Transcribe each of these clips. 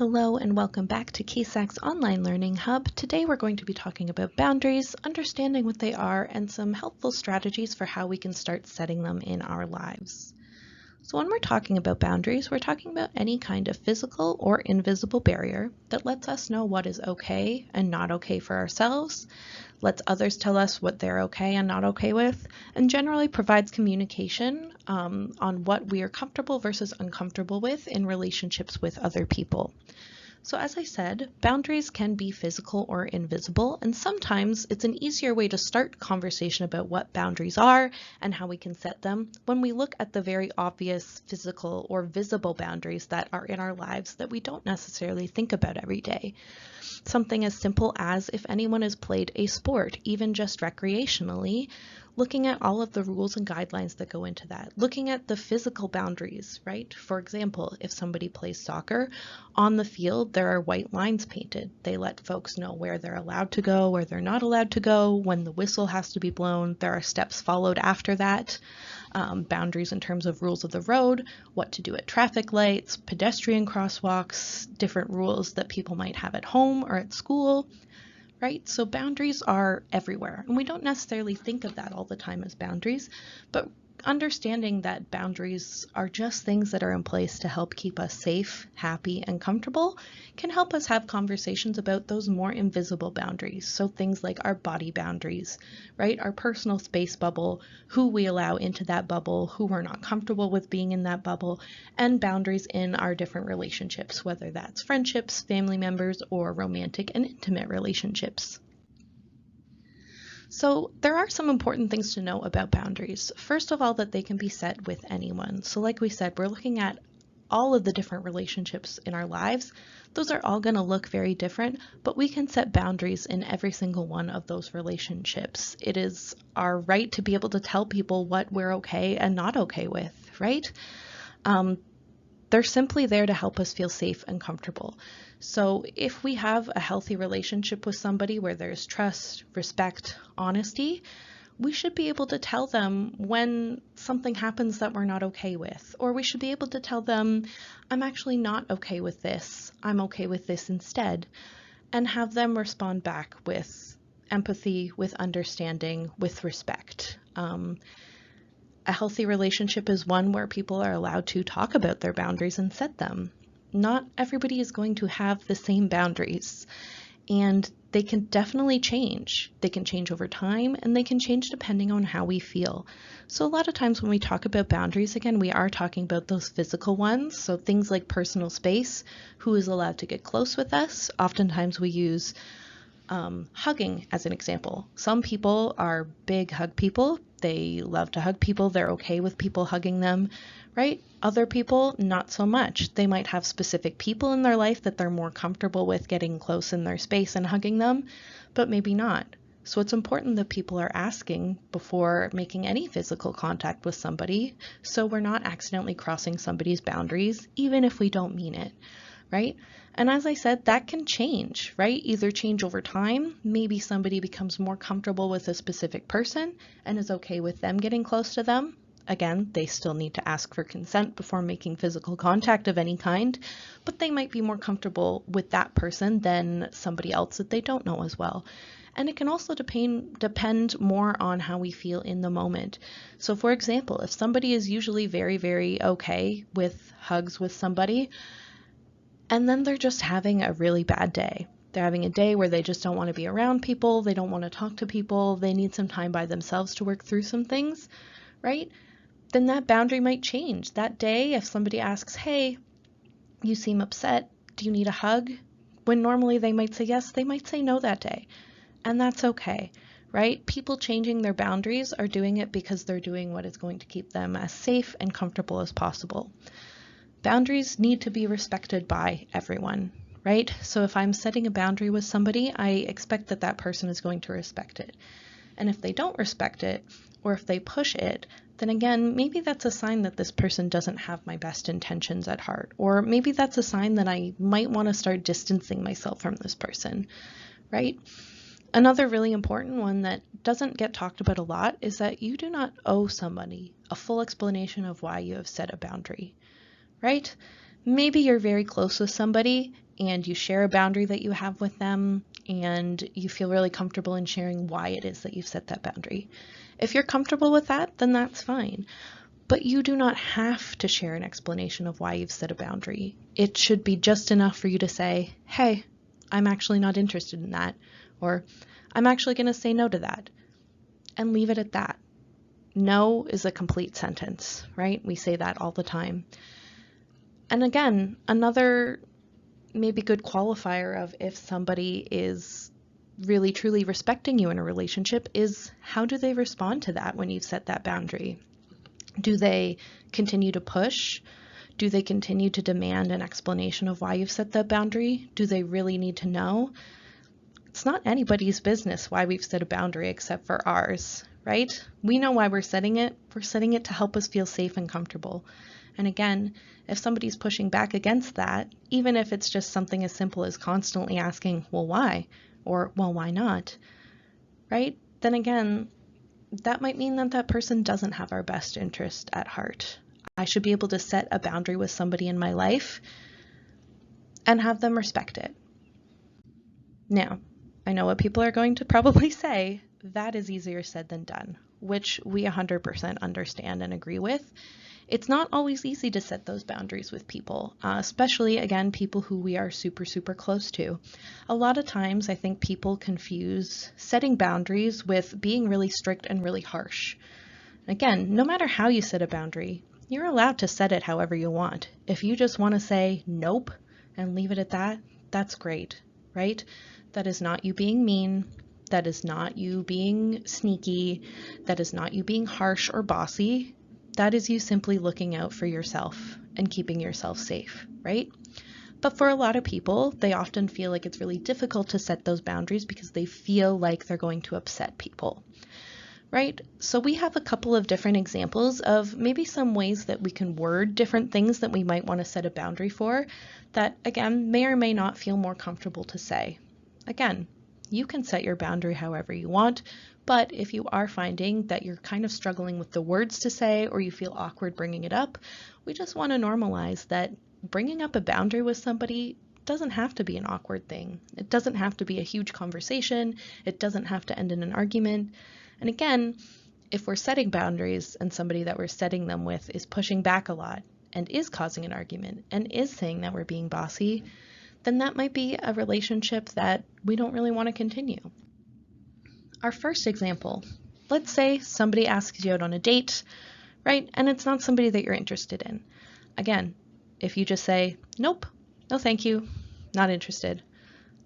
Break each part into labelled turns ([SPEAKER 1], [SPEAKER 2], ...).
[SPEAKER 1] Hello and welcome back to KSAC's Online Learning Hub. Today we're going to be talking about boundaries, understanding what they are, and some helpful strategies for how we can start setting them in our lives. So when we're talking about boundaries, we're talking about any kind of physical or invisible barrier that lets us know what is okay and not okay for ourselves, lets others tell us what they're okay and not okay with, and generally provides communication on what we are comfortable versus uncomfortable with in relationships with other people. So as I said, boundaries can be physical or invisible, and sometimes it's an easier way to start conversation about what boundaries are and how we can set them when we look at the very obvious physical or visible boundaries that are in our lives that we don't necessarily think about every day. Something as simple as if anyone has played a sport, even just recreationally, looking at all of the rules and guidelines that go into that, looking at the physical boundaries, right? For example, if somebody plays soccer, on the field there are white lines painted. They let folks know where they're allowed to go, where they're not allowed to go, when the whistle has to be blown. There are steps followed after that. Boundaries in terms of rules of the road, what to do at traffic lights, pedestrian crosswalks, different rules that people might have at home or at school, right? So boundaries are everywhere, and we don't necessarily think of that all the time as boundaries, but understanding that boundaries are just things that are in place to help keep us safe, happy, and comfortable can help us have conversations about those more invisible boundaries. So things like our body boundaries, right? Our personal space bubble, who we allow into that bubble, who we're not comfortable with being in that bubble, and boundaries in our different relationships, whether that's friendships, family members, or romantic and intimate relationships. So there are some important things to know about boundaries. First of all, that they can be set with anyone. So like we said, we're looking at all of the different relationships in our lives. Those are all going to look very different, but we can set boundaries in every single one of those relationships. It is our right to be able to tell people what we're okay and not okay with, right? They're simply there to help us feel safe and comfortable. So if we have a healthy relationship with somebody where there's trust, respect, honesty, we should be able to tell them when something happens that we're not okay with, or we should be able to tell them, I'm actually not okay with this, I'm okay with this instead, and have them respond back with empathy, with understanding, with respect. A healthy relationship is one where people are allowed to talk about their boundaries and set them. Not everybody is going to have the same boundaries, and they can definitely change. They can change over time, and they can change depending on how we feel. So a lot of times when we talk about boundaries, again, we are talking about those physical ones. So things like personal space, who is allowed to get close with us. Oftentimes we use hugging as an example. Some people are big hug people. They love to hug people. They're okay with people hugging them, right? Other people, not so much. They might have specific people in their life that they're more comfortable with getting close in their space and hugging them, but maybe not. So it's important that people are asking before making any physical contact with somebody, so we're not accidentally crossing somebody's boundaries, even if we don't mean it, right? And as I said, that can change, right? Either change over time. Maybe somebody becomes more comfortable with a specific person and is okay with them getting close to them. Again, they still need to ask for consent before making physical contact of any kind, but they might be more comfortable with that person than somebody else that they don't know as well. And it can also depend more on how we feel in the moment. So for example, if somebody is usually very, very okay with hugs with somebody, and then they're just having a really bad day. They're having a day where they just don't want to be around people, they don't want to talk to people, they need some time by themselves to work through some things, right? Then that boundary might change. That day, if somebody asks, hey, you seem upset, do you need a hug? When normally they might say yes, they might say no that day. And that's okay, right? People changing their boundaries are doing it because they're doing what is going to keep them as safe and comfortable as possible. Boundaries need to be respected by everyone, right? So if I'm setting a boundary with somebody, I expect that that person is going to respect it. And if they don't respect it, or if they push it, then again, maybe that's a sign that this person doesn't have my best intentions at heart. Or maybe that's a sign that I might want to start distancing myself from this person, right? Another really important one that doesn't get talked about a lot is that you do not owe somebody a full explanation of why you have set a boundary. Right? Maybe you're very close with somebody and you share a boundary that you have with them and you feel really comfortable in sharing why it is that you've set that boundary. If you're comfortable with that, then that's fine. But you do not have to share an explanation of why you've set a boundary. It should be just enough for you to say, hey, I'm actually not interested in that, or I'm actually going to say no to that, and leave it at that. No is a complete sentence, right? We say that all the time. And again, another maybe good qualifier of if somebody is really truly respecting you in a relationship is how do they respond to that when you've set that boundary? Do they continue to push? Do they continue to demand an explanation of why you've set that boundary? Do they really need to know? It's not anybody's business why we've set a boundary except for ours, right? We know why we're setting it. We're setting it to help us feel safe and comfortable. And again, if somebody's pushing back against that, even if it's just something as simple as constantly asking, well, why? Or, well, why not? Right? Then again, that might mean that that person doesn't have our best interest at heart. I should be able to set a boundary with somebody in my life and have them respect it. Now, I know what people are going to probably say. That is easier said than done, which we 100% understand and agree with. It's not always easy to set those boundaries with people, especially, again, people who we are super, super close to. A lot of times, I think people confuse setting boundaries with being really strict and really harsh. Again, no matter how you set a boundary, you're allowed to set it however you want. If you just want to say nope and leave it at that, that's great, right? That is not you being mean. That is not you being sneaky. That is not you being harsh or bossy. That is you simply looking out for yourself and keeping yourself safe, right? But for a lot of people, they often feel like it's really difficult to set those boundaries because they feel like they're going to upset people, right? So we have a couple of different examples of maybe some ways that we can word different things that we might want to set a boundary for that, again, may or may not feel more comfortable to say. Again, you can set your boundary however you want, but if you are finding that you're kind of struggling with the words to say or you feel awkward bringing it up, we just want to normalize that bringing up a boundary with somebody doesn't have to be an awkward thing. It doesn't have to be a huge conversation. It doesn't have to end in an argument. And again, if we're setting boundaries and somebody that we're setting them with is pushing back a lot and is causing an argument and is saying that we're being bossy, then that might be a relationship that we don't really want to continue. Our first example, let's say somebody asks you out on a date, right? And it's not somebody that you're interested in. Again, if you just say, nope, no thank you, not interested,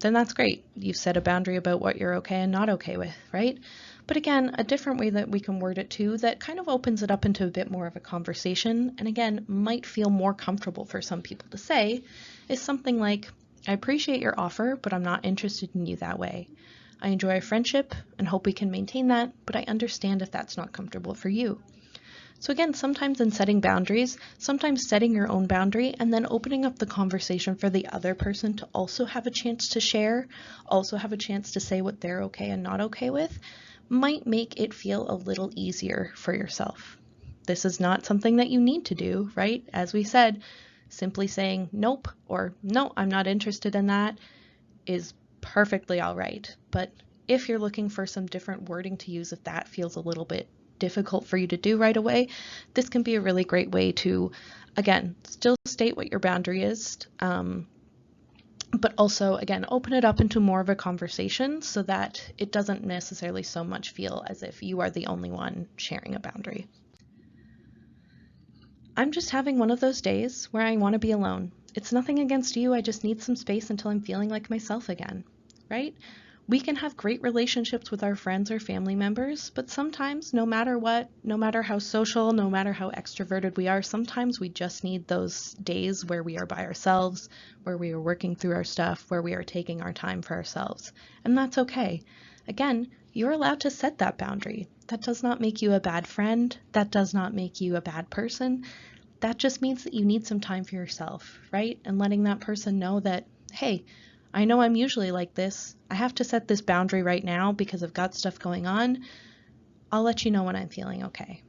[SPEAKER 1] then that's great. You've set a boundary about what you're okay and not okay with, right? But again, a different way that we can word it too that kind of opens it up into a bit more of a conversation and again, might feel more comfortable for some people to say is something like, I appreciate your offer, but I'm not interested in you that way. I enjoy our friendship and hope we can maintain that, but I understand if that's not comfortable for you. So again, sometimes in setting boundaries, sometimes setting your own boundary and then opening up the conversation for the other person to also have a chance to share, also have a chance to say what they're okay and not okay with, might make it feel a little easier for yourself. This is not something that you need to do, right? As we said, simply saying nope or no, I'm not interested in that is perfectly all right. But if you're looking for some different wording to use, if that feels a little bit difficult for you to do right away, this can be a really great way to, again, still state what your boundary is, but also, again, open it up into more of a conversation so that it doesn't necessarily so much feel as if you are the only one sharing a boundary. I'm just having one of those days where I want to be alone. It's nothing against you, I just need some space until I'm feeling like myself again, right? We can have great relationships with our friends or family members, but sometimes, no matter what, no matter how social, no matter how extroverted we are, sometimes we just need those days where we are by ourselves, where we are working through our stuff, where we are taking our time for ourselves. And that's okay. Again, you're allowed to set that boundary. That does not make you a bad friend. That does not make you a bad person. That just means that you need some time for yourself, right? And letting that person know that, hey, I know I'm usually like this. I have to set this boundary right now because I've got stuff going on. I'll let you know when I'm feeling okay.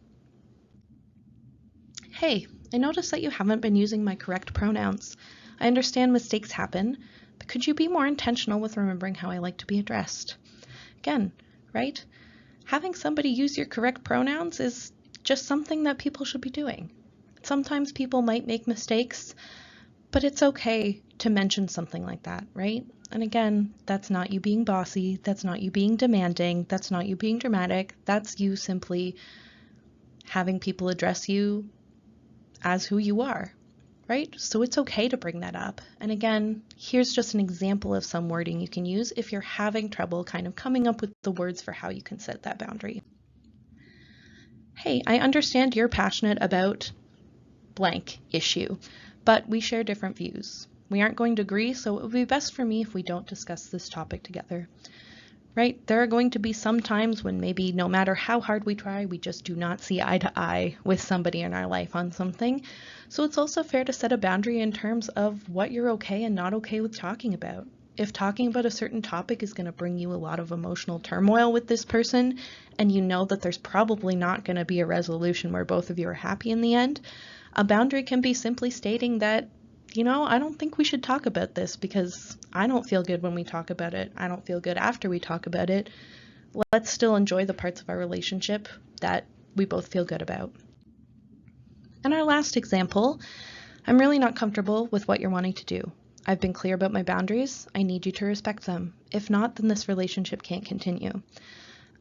[SPEAKER 1] Hey, I notice that you haven't been using my correct pronouns. I understand mistakes happen, but could you be more intentional with remembering how I like to be addressed? Again, right? Having somebody use your correct pronouns is just something that people should be doing. Sometimes people might make mistakes, but it's okay to mention something like that, right? And again, that's not you being bossy, that's not you being demanding, that's not you being dramatic, that's you simply having people address you as who you are, right? So it's okay to bring that up. And again, here's just an example of some wording you can use if you're having trouble kind of coming up with the words for how you can set that boundary. Hey, I understand you're passionate about blank issue, but we share different views. We aren't going to agree, so it would be best for me if we don't discuss this topic together. Right? There are going to be some times when maybe no matter how hard we try, we just do not see eye to eye with somebody in our life on something. So it's also fair to set a boundary in terms of what you're okay and not okay with talking about. If talking about a certain topic is going to bring you a lot of emotional turmoil with this person, and you know that there's probably not going to be a resolution where both of you are happy in the end, a boundary can be simply stating that, I don't think we should talk about this because I don't feel good when we talk about it. I don't feel good after we talk about it. Let's still enjoy the parts of our relationship that we both feel good about. And our last example, I'm really not comfortable with what you're wanting to do. I've been clear about my boundaries. I need you to respect them. If not, then this relationship can't continue.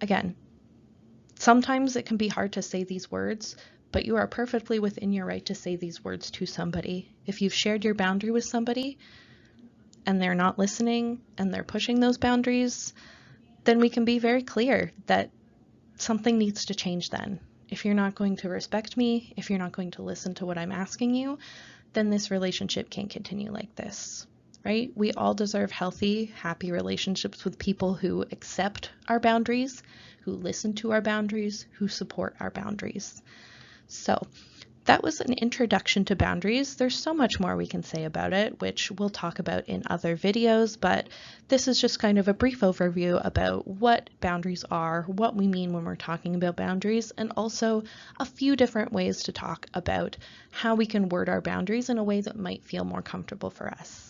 [SPEAKER 1] Again, sometimes it can be hard to say these words, but you are perfectly within your right to say these words to somebody. If you've shared your boundary with somebody and they're not listening and they're pushing those boundaries, then we can be very clear that something needs to change then. If you're not going to respect me, if you're not going to listen to what I'm asking you, then this relationship can't continue like this, right? We all deserve healthy, happy relationships with people who accept our boundaries, who listen to our boundaries, who support our boundaries. So that was an introduction to boundaries. There's so much more we can say about it, which we'll talk about in other videos, but this is just kind of a brief overview about what boundaries are, what we mean when we're talking about boundaries, and also a few different ways to talk about how we can word our boundaries in a way that might feel more comfortable for us.